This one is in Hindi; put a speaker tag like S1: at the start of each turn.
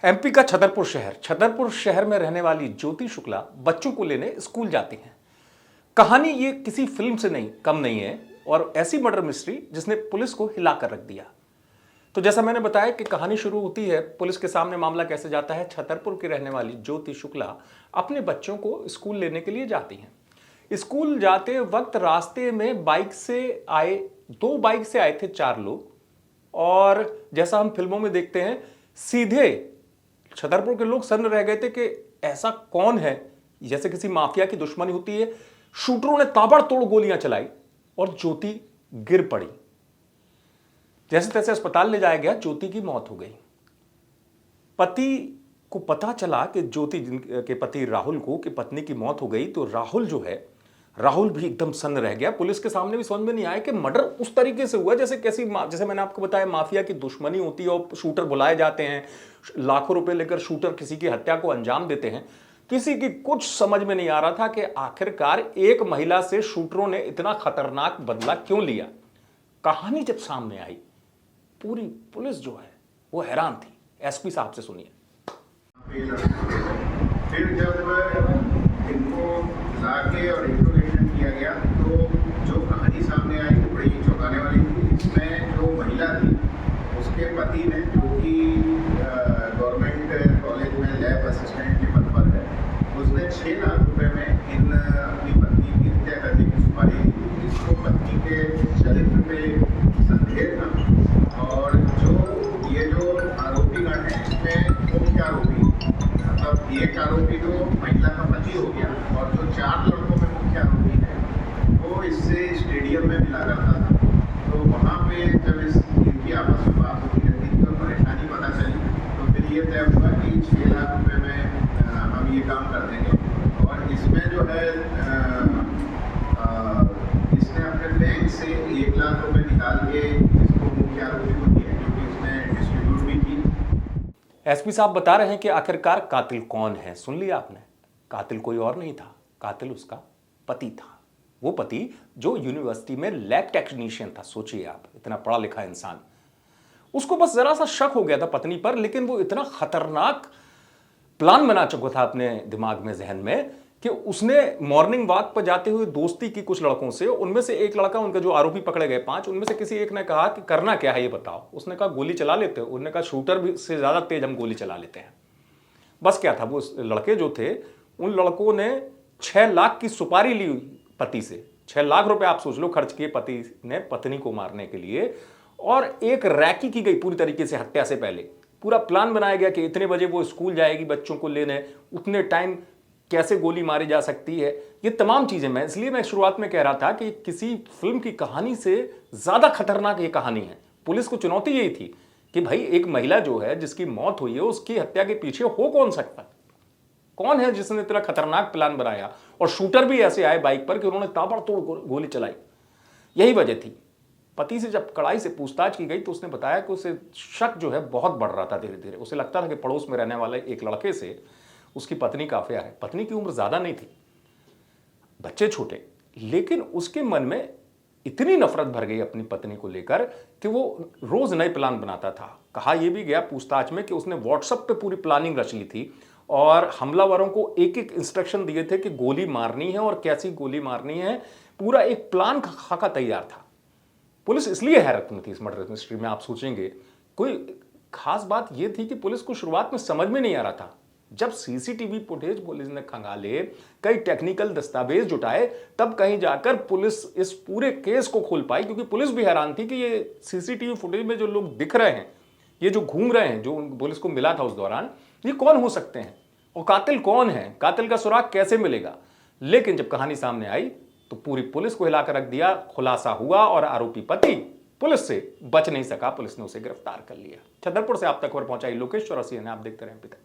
S1: एमपी का छतरपुर शहर में रहने वाली ज्योति शुक्ला बच्चों को लेने स्कूल जाती हैं। कहानी ये किसी फिल्म से नहीं कम नहीं है और ऐसी मर्डर मिस्ट्री जिसने पुलिस को हिलाकर रख दिया। तो जैसा मैंने बताया कि कहानी शुरू होती है, पुलिस के सामने मामला कैसे जाता है। छतरपुर की रहने वाली ज्योति शुक्ला अपने बच्चों को स्कूल लेने के लिए जाती हैं। स्कूल जाते वक्त रास्ते में दो बाइक से आए थे 4 लोग, और जैसा हम फिल्मों में देखते हैं, सीधे छतरपुर के लोग सन्न रह गए थे कि ऐसा कौन है, जैसे किसी माफिया की दुश्मनी होती है। शूटरों ने ताबड़तोड़ गोलियां चलाई और ज्योति गिर पड़ी। जैसे तैसे अस्पताल ले जाया गया, ज्योति की मौत हो गई। पति को पता चला कि ज्योति के पति राहुल को कि पत्नी की मौत हो गई, तो राहुल भी एकदम सन्न रह गया। पुलिस के सामने भी समझ में नहीं आया कि मर्डर उस तरीके से हुआ जैसे मैंने आपको बताया, माफिया की दुश्मनी होती है और शूटर बुलाए जाते हैं, लाखों रुपए लेकर शूटर किसी की हत्या को अंजाम देते हैं। किसी की कुछ समझ में नहीं आ रहा था कि आखिरकार एक महिला से शूटरों ने इतना खतरनाक बदला क्यों लिया। कहानी जब सामने आई, पूरी पुलिस जो है वो हैरान थी। एसपी साहब से सुनिए।
S2: फिर जब इनको लाके और इंट्रोगेशन किया गया तो जो कहानी सामने आई वो बड़ी चौंकाने वाली थी। इसमें जो महिला थी उसके पति ने, जो कि गवर्नमेंट कॉलेज में लैब असिस्टेंट के पद पर है, उसने 6 लाख रुपए में अपनी पत्नी की हत्या करने की सुपारी दी थी। इसको पत्नी के चरित्र पे संदेह था, और ये जो आरोपीगण है इसमें मुख्य आरोपी, मतलब एक आरोपी तो महिला का पति हो गया, और जो 4 लड़कों में मुख्य आरोपी है वो इससे स्टेडियम में मिला करता था। तो वहाँ पे जब इनकी आपस में बात होती रहती थी और परेशानी पता चली, तो फिर ये तय हुआ कि 6 लाख रुपये में हम ये काम कर देंगे। और इसमें जो है इसने अपने बैंक से 1 लाख रुपये निकाल के इसको मुख्य आरोपी को दिए, क्योंकि उसने डिस्ट्रीब्यूट भी की।
S1: एसपी साहब बता रहे हैं कि आखिरकार कातिल कौन है। सुन लिया आपने, कातिल कोई और नहीं था, कातिल उसका पति था। वो पति जो यूनिवर्सिटी में लैब टेक्नीशियन था। सोचिए आप, इतना पढ़ा लिखा इंसान, उसको बस जरा सा शक हो गया था पत्नी पर, लेकिन वो इतना खतरनाक प्लान बना चुका था अपने दिमाग में, जहन में, कि उसने मॉर्निंग वॉक पर जाते हुए दोस्ती की कुछ लड़कों से। उनमें से एक लड़का, उनका जो आरोपी पकड़े गए 5, उनमें से किसी एक ने कहा कि करना क्या है ये बताओ। उसने कहा गोली चला लेते हो। उन्होंने कहा शूटर भी से ज्यादा तेज हम गोली चला लेते हैं। बस क्या था, वो लड़के जो थे, उन लड़कों ने 6 लाख की सुपारी ली पति से। 6 लाख रुपए आप सोच लो खर्च किए पति ने पत्नी को मारने के लिए। और एक रैकी की गई पूरी तरीके से हत्या से पहले। पूरा प्लान बनाया गया कि इतने बजे वो स्कूल जाएगी बच्चों को लेने, उतने टाइम कैसे गोली मारी जा सकती है, ये तमाम चीजें। इसलिए मैं शुरुआत में कह रहा था कि किसी फिल्म की कहानी से ज्यादा खतरनाक ये कहानी है। पुलिस को चुनौती यही थी कि भाई एक महिला जो है, जिसकी मौत हुई है, उसकी हत्या के पीछे हो कौन सकता, कौन है जिसने इतना खतरनाक प्लान बनाया। और शूटर भी ऐसे आए बाइक पर कि उन्होंने ताबड़तोड़ गोली चलाई। यही वजह थी। पति से जब कड़ाई से पूछताछ की गई तो उसने बताया कि उसे शक जो है बहुत बढ़ रहा था धीरे धीरे। उसे लगता था कि पड़ोस में रहने वाले एक लड़के से उसकी पत्नी का अफेयर है। पत्नी की उम्र ज्यादा नहीं थी, बच्चे छोटे, लेकिन उसके मन में इतनी नफरत भर गई अपनी पत्नी को लेकर कि वो रोज नए प्लान बनाता था। कहा यह भी गया पूछताछ में कि उसने व्हाट्सएप पे पूरी प्लानिंग रच ली थी और हमलावरों को एक एक इंस्ट्रक्शन दिए थे कि गोली मारनी है और कैसी गोली मारनी है। पूरा एक प्लान का खाका तैयार था। पुलिस इसलिए हैरत में थी इस मर्डर मिस्ट्री में। आप सोचेंगे कोई खास बात यह थी कि पुलिस को शुरुआत में समझ में नहीं आ रहा था। जब सीसीटीवी फुटेज पुलिस ने खंगाले, कई टेक्निकल दस्तावेज जुटाए, तब कहीं जाकर पुलिस इस पूरे केस को खोल पाई। क्योंकि पुलिस भी हैरान थी कि ये सीसीटीवी फुटेज में जो लोग दिख रहे हैं, ये जो घूम रहे हैं, जो पुलिस को मिला था उस दौरान, ये कौन हो सकते हैं और कातिल कौन है, कातिल का सुराग कैसे मिलेगा। लेकिन जब कहानी सामने आई तो पूरी पुलिस को हिलाकर रख दिया। खुलासा हुआ और आरोपी पति पुलिस से बच नहीं सका। पुलिस ने उसे गिरफ्तार कर लिया। छतरपुर से आप तक खबर पहुंचाई लोकेश चौरसिया ने। आप देखते रहे अभी तक।